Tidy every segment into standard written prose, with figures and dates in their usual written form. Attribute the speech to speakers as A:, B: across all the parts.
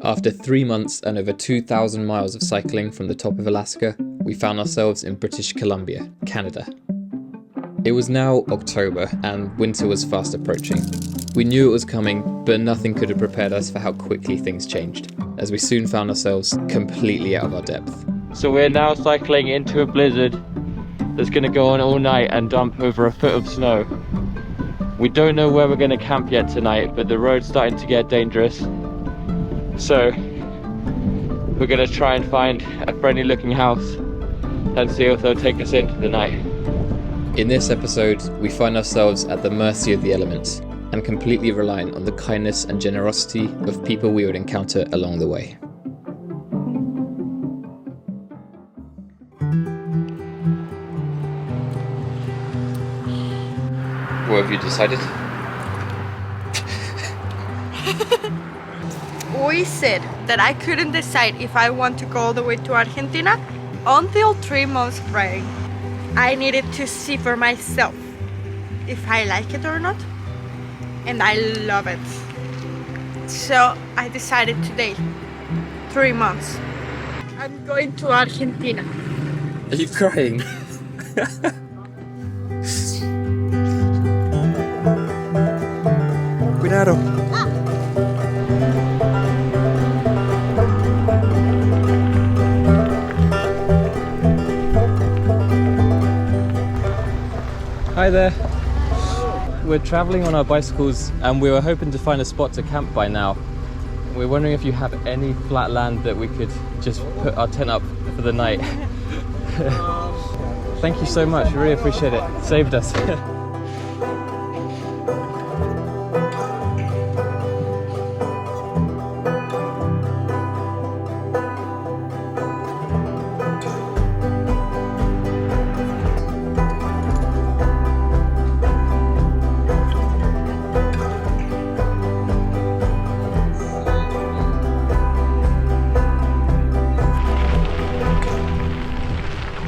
A: After 3 months and over 2,000 miles of cycling from the top of Alaska, we found ourselves in British Columbia, Canada. It was now October and winter was fast approaching. We knew it was coming, but nothing could have prepared us for how quickly things changed, as we soon found ourselves completely out of our depth.
B: So we're now cycling into a blizzard that's going to go on all night and dump over a foot of snow. We don't know where we're going to camp yet tonight, but the road's starting to get dangerous. So we're going to try and find a friendly looking house and see if they'll take us into the night.
A: In this episode, we find ourselves at the mercy of the elements and completely reliant on the kindness and generosity of people we would encounter along the way. What have you decided?
C: We said that I couldn't decide if I want to go all the way to Argentina until 3 months praying. I needed to see for myself if I like it or not, and I love it. So I decided today, 3 months, I'm going to Argentina.
A: Are you crying? Cuidado.
B: Hi there. We're traveling on our bicycles and we were hoping to find a spot to camp by now. We're wondering if you have any flat land that we could just put our tent up for the night. Thank you so much, we really appreciate it. Saved us.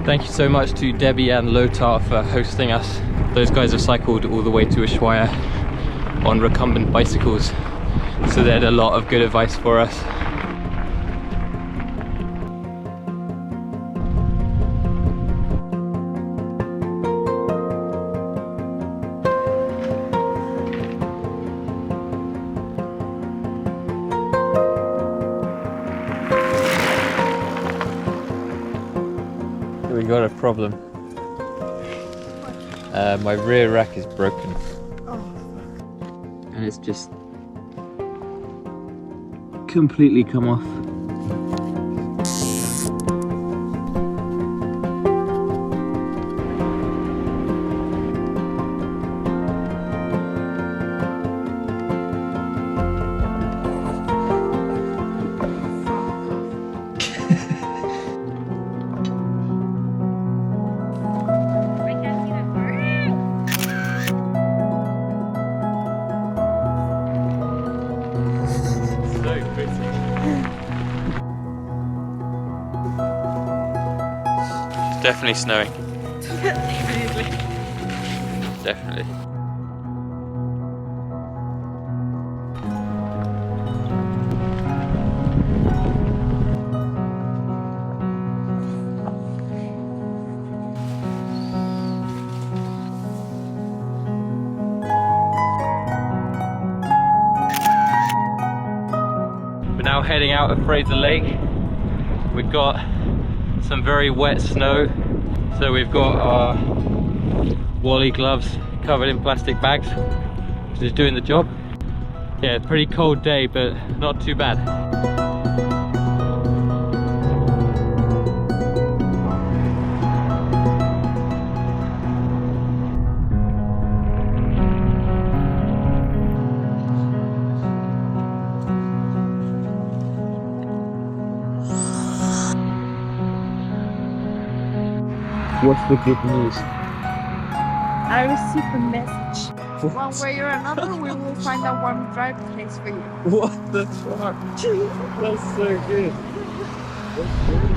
B: Thank you so much to Debbie and Lothar for hosting us. Those guys have cycled all the way to Ushuaia on recumbent bicycles, so they had a lot of good advice for us. We got a problem. My rear rack is broken. And it's just completely come off. Definitely snowing. Definitely. We're now heading out of Fraser Lake. We've got some very wet snow, so we've got our Wally gloves covered in plastic bags, just doing the job. Yeah, pretty cold day, but not too bad. What's the good news?
C: I received a message. One way or another, we will find a warm, dry place for you.
B: What the fuck? That's so good.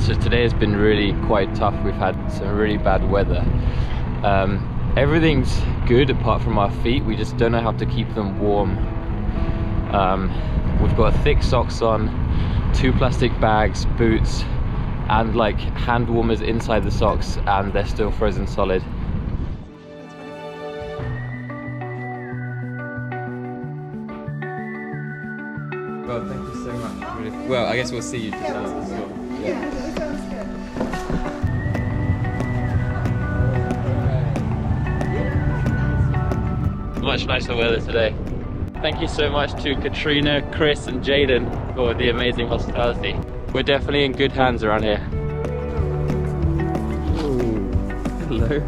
B: So today has been really quite tough. We've had some really bad weather. Everything's good apart from our feet. We just don't know how to keep them warm. We've got thick socks on. 2 plastic bags, boots, and like hand warmers inside the socks, and they're still frozen solid.
A: Well, thank you so much. Really. Well, I guess we'll see you. Yeah.
B: Much nicer weather today. Thank you so much to Katrina, Chris and Jaden for the amazing hospitality. We're definitely in good hands around here.
A: Ooh, hello.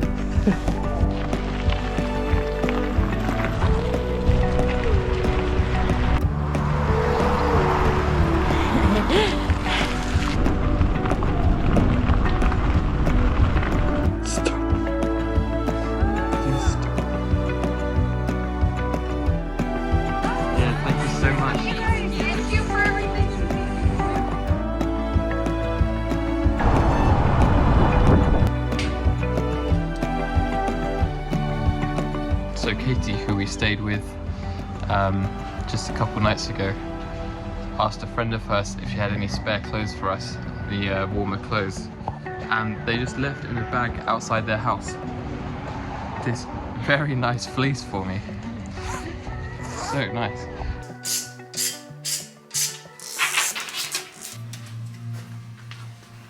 B: So Katie, who we stayed with just a couple nights ago, asked a friend of hers if she had any spare clothes for us, the warmer clothes, and they just left in a bag outside their house this very nice fleece for me. So nice.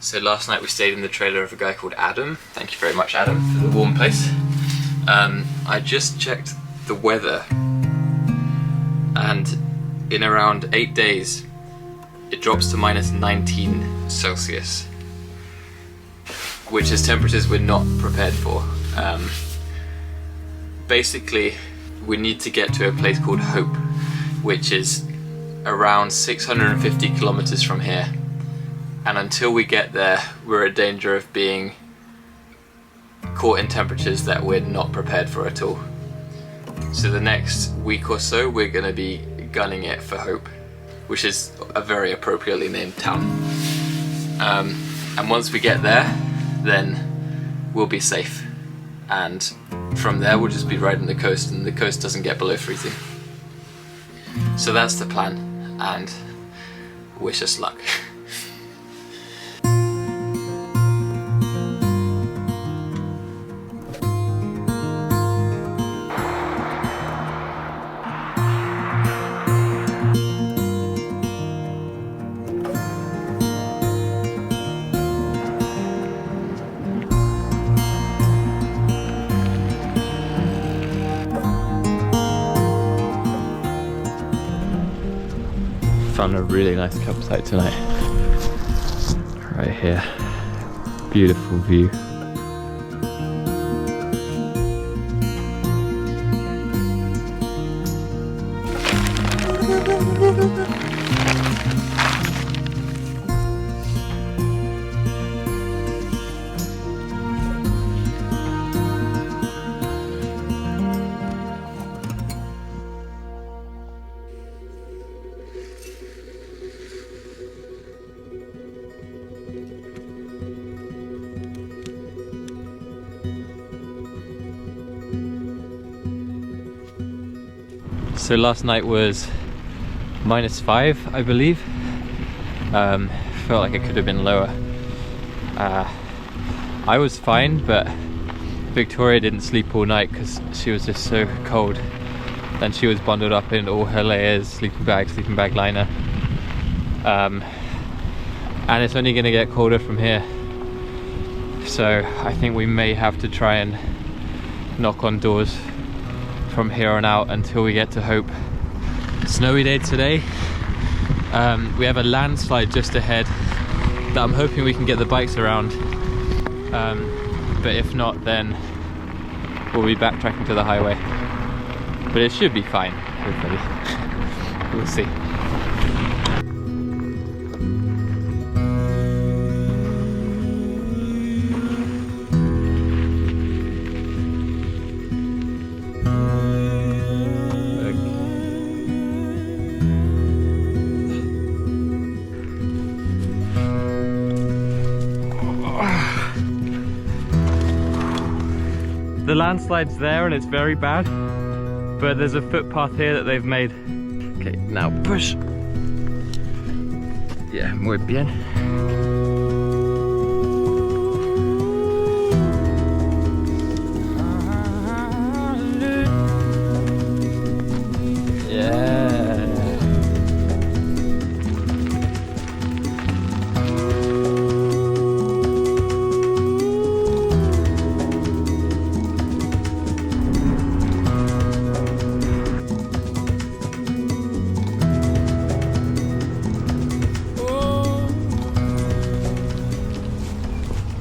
B: So last night we stayed in the trailer of a guy called Adam. Thank you very much, Adam, for the warm place. I just checked the weather, and in around 8 days it drops to -19 Celsius, which is temperatures we're not prepared for. Basically, we need to get to a place called Hope, which is around 650 kilometers from here, and until we get there we're in danger of being caught in temperatures that we're not prepared for at all. So the next week or so we're going to be gunning it for Hope, which is a very appropriately named town. And once we get there, then we'll be safe, and from there we'll just be riding the coast, and the coast doesn't get below freezing. So that's the plan, and wish us luck. Found a really nice campsite tonight. Right here. Beautiful view. So last night was -5, I believe. Felt like it could have been lower. I was fine, but Victoria didn't sleep all night because she was just so cold. And she was bundled up in all her layers, sleeping bag liner. And it's only going to get colder from here. So I think we may have to try and knock on doors from here on out until we get to Hope. Snowy day today. We have a landslide just ahead that I'm hoping we can get the bikes around. But if not, then we'll be backtracking to the highway. But it should be fine, hopefully. We'll see. The landslide's there and it's very bad, but there's a footpath here that they've made. Okay, now push. Yeah, muy bien.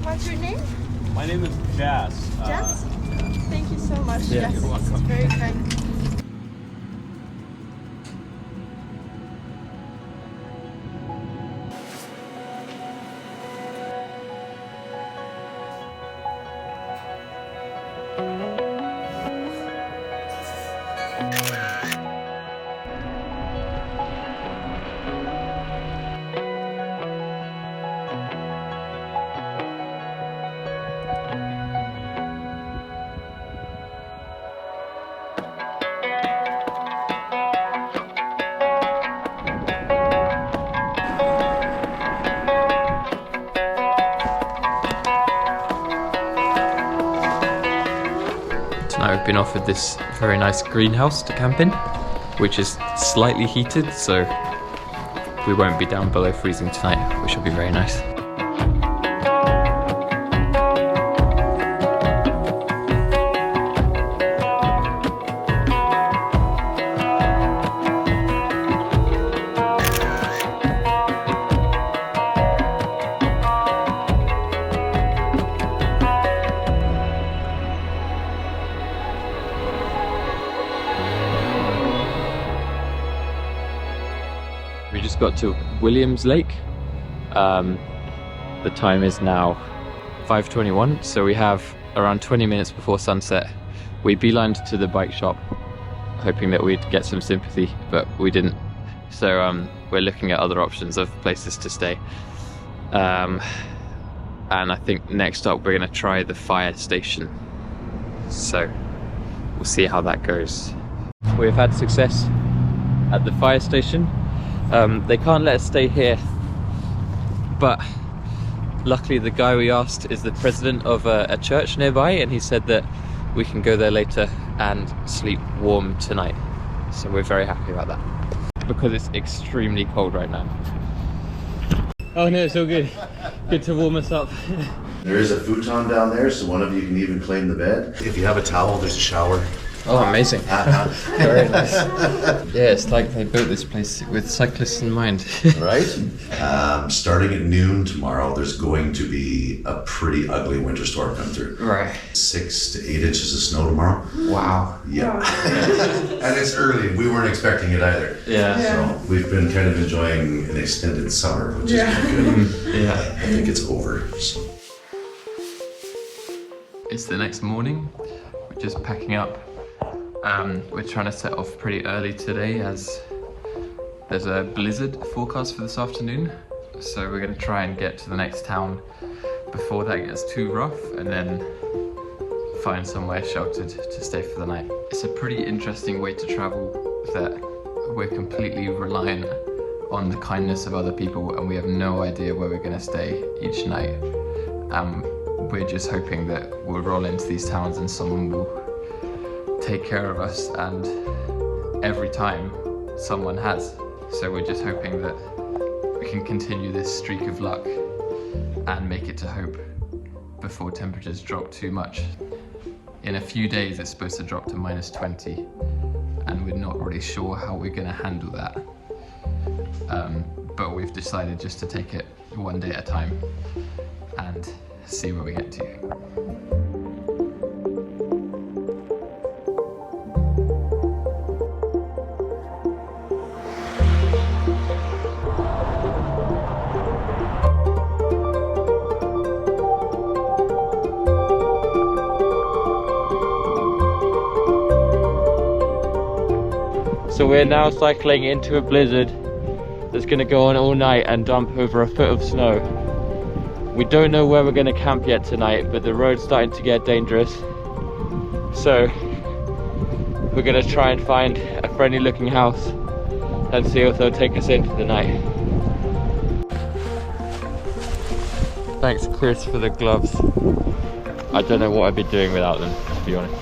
C: What's your name?
D: My name is Jazz.
C: Jess? Thank you so much.
D: Yeah,
C: Jess.
D: you're welcome.
C: It's very kind.
A: Tonight we've been offered this very nice greenhouse to camp in, which is slightly heated, so we won't be down below freezing tonight, which will be very nice. We just got to Williams Lake. The time is now 5:21, so we have around 20 minutes before sunset. We beelined to the bike shop, hoping that we'd get some sympathy, but we didn't. So we're looking at other options of places to stay. And I think next up we're going to try the fire station. So we'll see how that goes. We've had success at the fire station. They can't let us stay here, but luckily the guy we asked is the president of a church nearby, and he said that we can go there later and sleep warm tonight. So we're very happy about that, because it's extremely cold right now. Oh no, it's all good. Good to warm us up.
E: There is a futon down there, so one of you can even claim the bed. If you have a towel, there's a shower.
A: Oh, amazing. Very nice. Yeah, it's like they built this place with cyclists in mind.
E: Right? Starting at noon tomorrow, there's going to be a pretty ugly winter storm come through.
A: Right.
E: 6 to 8 inches of snow tomorrow.
A: Wow.
E: Yeah. And it's early. We weren't expecting it either.
A: Yeah.
E: So we've been kind of enjoying an extended summer, which is good.
A: Yeah.
E: I think it's over. So.
A: It's the next morning. We're just packing up. We're trying to set off pretty early today as there's a blizzard forecast for this afternoon. So we're going to try and get to the next town before that gets too rough, and then find somewhere sheltered to stay for the night. It's a pretty interesting way to travel, that we're completely reliant on the kindness of other people, and we have no idea where we're going to stay each night. We're just hoping that we'll roll into these towns and someone will take care of us, and every time someone has. So we're just hoping that we can continue this streak of luck and make it to Hope before temperatures drop too much. In a few days it's supposed to drop to -20, and we're not really sure how we're going to handle that. But we've decided just to take it one day at a time and see where we get to.
B: So we're now cycling into a blizzard that's going to go on all night and dump over a foot of snow. We don't know where we're going to camp yet tonight, but the road's starting to get dangerous. So we're going to try and find a friendly looking house and see if they'll take us in for the night. Thanks, Chris, for the gloves. I don't know what I'd be doing without them, to be honest.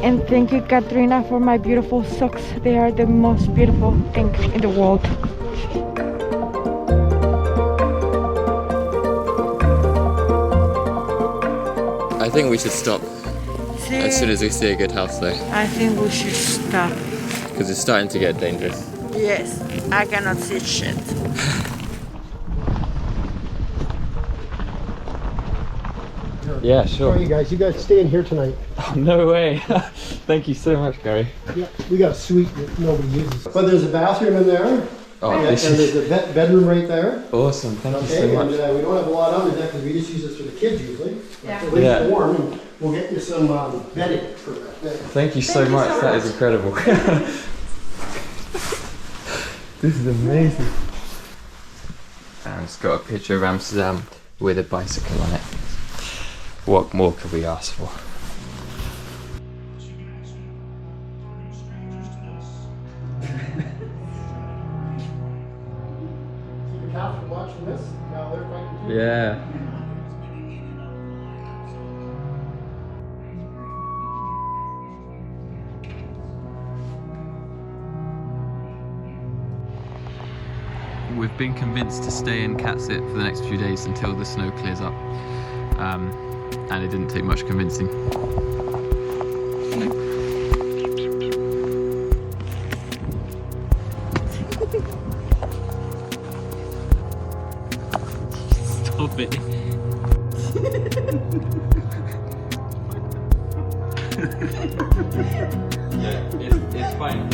C: And thank you, Katrina, for my beautiful socks. They are the most beautiful thing in the world.
A: I think we should stop as soon as we see a good house though,
C: I think we should stop.
A: because it's starting to get dangerous.
C: Yes, I cannot see shit.
B: Yeah, sure.
F: All right, you guys stay in here tonight.
B: Oh, no way. Thank you so much, Gary.
F: Yeah, we got a suite that nobody uses. But there's a bathroom in there,
A: Oh,
F: and
A: this
F: there's
A: is
F: a bedroom right there.
A: awesome. Thank you
F: Okay,
A: so much.
F: and we don't have a lot on the deck because we just use this for the kids usually.
C: Yeah.
F: At least
B: Yeah.
F: warm, and we'll get you some bedding for that.
B: Thank you so much. That is incredible. This is amazing.
A: And it's got a picture of Amsterdam with a bicycle on it. What more could we ask for?
F: Keep your couch from watching this. Now they're fighting too.
B: Yeah.
A: We've been convinced to stay in Catsit for the next few days until the snow clears up. And it didn't take much convincing. Stop it.
B: It's fine.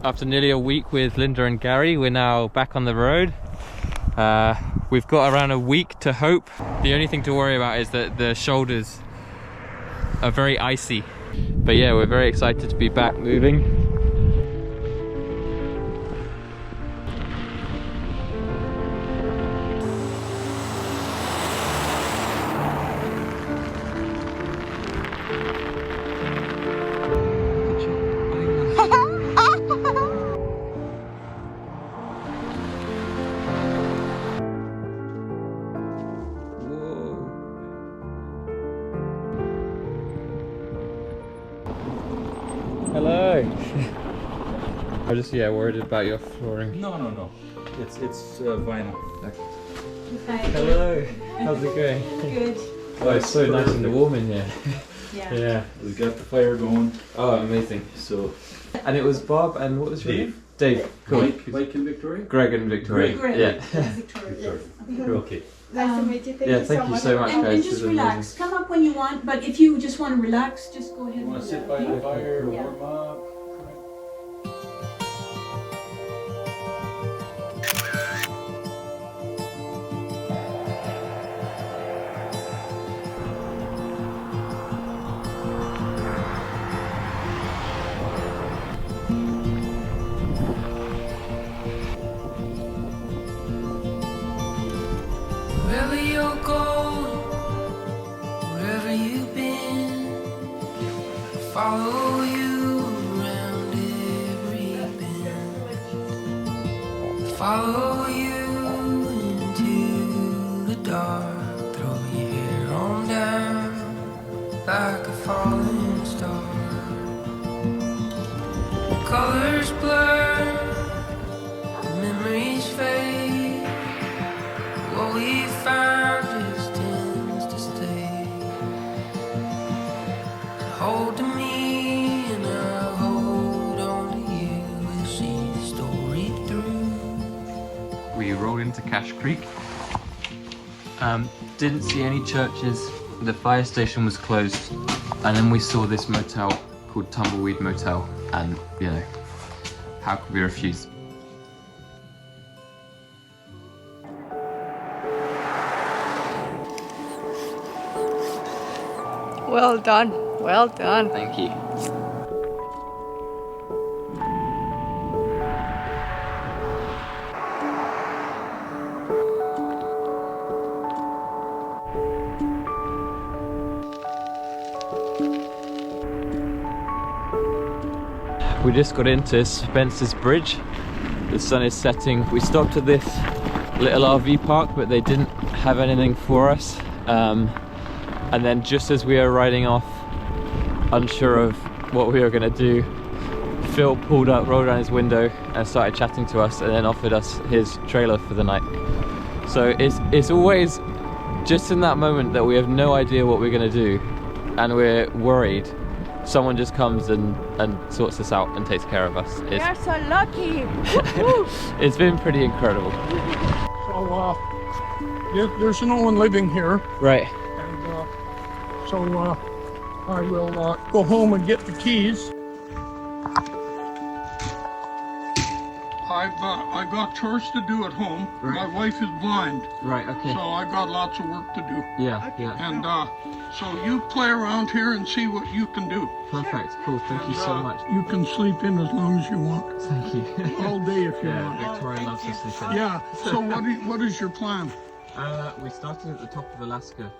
B: After nearly a week with Linda and Gary, we're now back on the road. We've got around a week to hope. The only thing to worry about is that the shoulders are very icy. But yeah, we're very excited to be back moving. Hello. I'm just worried about your flooring.
D: No. It's vinyl.
B: Hello. How's it going?
G: Good.
B: Oh, it's so nice and warm in here.
G: Yeah.
B: Yeah.
D: We got the fire going.
B: Oh, amazing.
D: So
B: And it was Bob and what was your
D: Dave.
B: name? Dave. Cool.
D: Mike and Victoria.
B: Greg and Victoria.
G: Great.
B: Yeah.
G: Victoria.
D: Okay.
C: Nice to meet you.
B: Yeah, thank you so much,
G: And
B: guys.
G: just
B: This is
G: relax.
B: amazing.
G: Come up when you want, but if you just want to relax, just go ahead.
D: You want
G: and
D: to
G: do
D: sit
G: that,
D: by the
G: okay?
D: fire,
G: Yeah.
D: warm up.
H: Wherever you're going, wherever you've been, I'll follow you around every bend. I'll follow you into the dark, throw your hair on down like a falling star. Colors blur, memories fade. What we found just tends to stay. So hold to me and I'll hold on to you. We'll see the story through.
A: We rolled into Cache Creek. Didn't see any churches. The fire station was closed, and then we saw this motel called Tumbleweed Motel, and how could we refuse?
C: Well done. Well done.
A: Thank you.
B: We just got into Spencer's Bridge. The sun is setting. We stopped at this little RV park, but they didn't have anything for us. And then just as we were riding off, unsure of what we were gonna do, Phil pulled up, rolled down his window and started chatting to us, and then offered us his trailer for the night. So it's always just in that moment that we have no idea what we're gonna do and we're worried. Someone just comes and sorts us out and takes care of us.
C: We are so lucky.
B: It's been pretty incredible.
I: So, there's no one living here,
B: Right.
I: and so I will go home and get the keys. I got chores to do at home.
B: Right.
I: My wife is blind,
B: Right, okay.
I: so I got lots of work to do.
B: Yeah, yeah.
I: And so you play around here and see what you can do.
B: Perfect, cool, thank you so much.
I: You can sleep in as long as you want,
B: Thank you.
I: all day if you want.
B: Victoria loves to sleep in.
I: Yeah. So what is your plan?
B: We started at the top of Alaska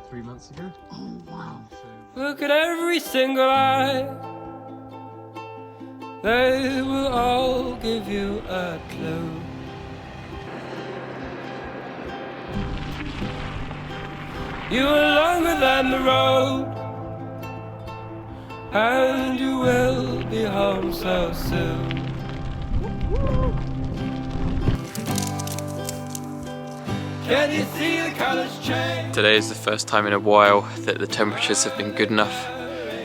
B: 3 months ago.
I: Oh wow.
H: Look at every single eye. They will all give you a clue. You are longer than the road, and you will be home so soon. Can you see the colors change?
A: Today is the first time in a while that the temperatures have been good enough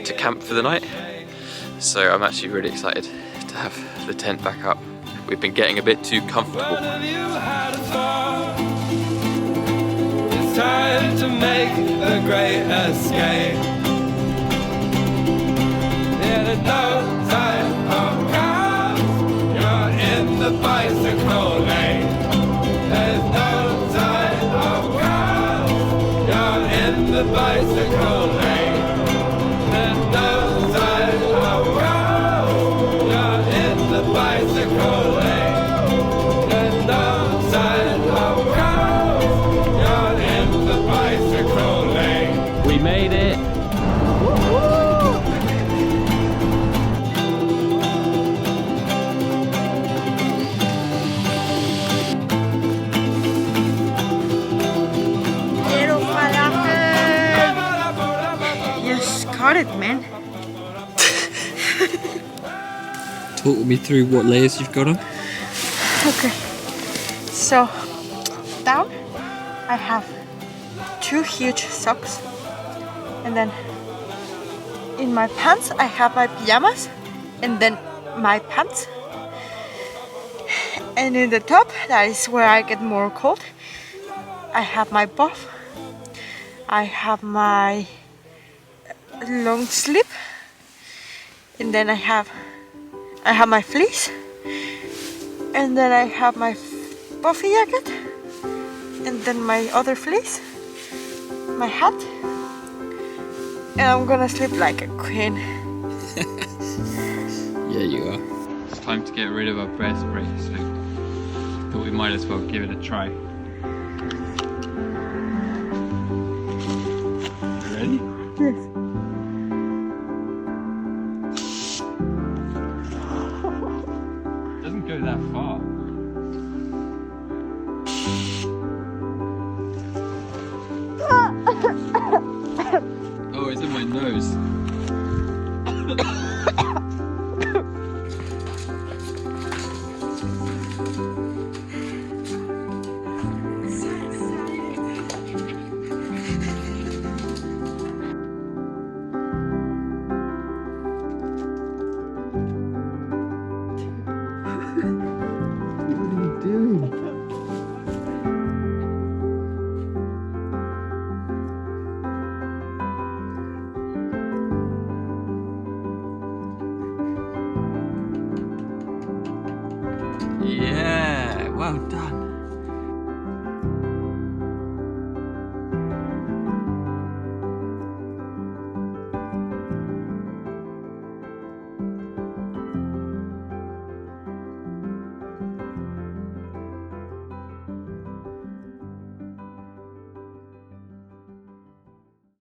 A: to camp for the night. So I'm actually really excited to have the tent back up. We've been getting a bit too comfortable.
H: One of you had a thought. It's time to make the great escape. There's no time of cars. You're in the bicycle lane. There's no time of cars. You're in the bicycle lane. There's no time of cars. You're in the bicycle lane. There's no sign of cars. You're in the bicycle lane.
B: We made it!
C: Little falafel. Yes, got it, man.
A: Talk me through what layers you've got on.
C: Okay. So, down I have 2 huge socks. And then in my pants I have my pajamas. And then my pants. And in the top, that is where I get more cold, I have my buff. I have my long sleeve. And then I have my fleece. And then I have my puffy jacket. And then my other fleece. My hat. And I'm gonna sleep like a queen.
A: Yeah, you are. It's time to get rid of our bear spray, so thought we might as well give it a try. You ready?
C: Yes.
A: Doesn't go that far. Oh, it's in my nose. Yeah, well done.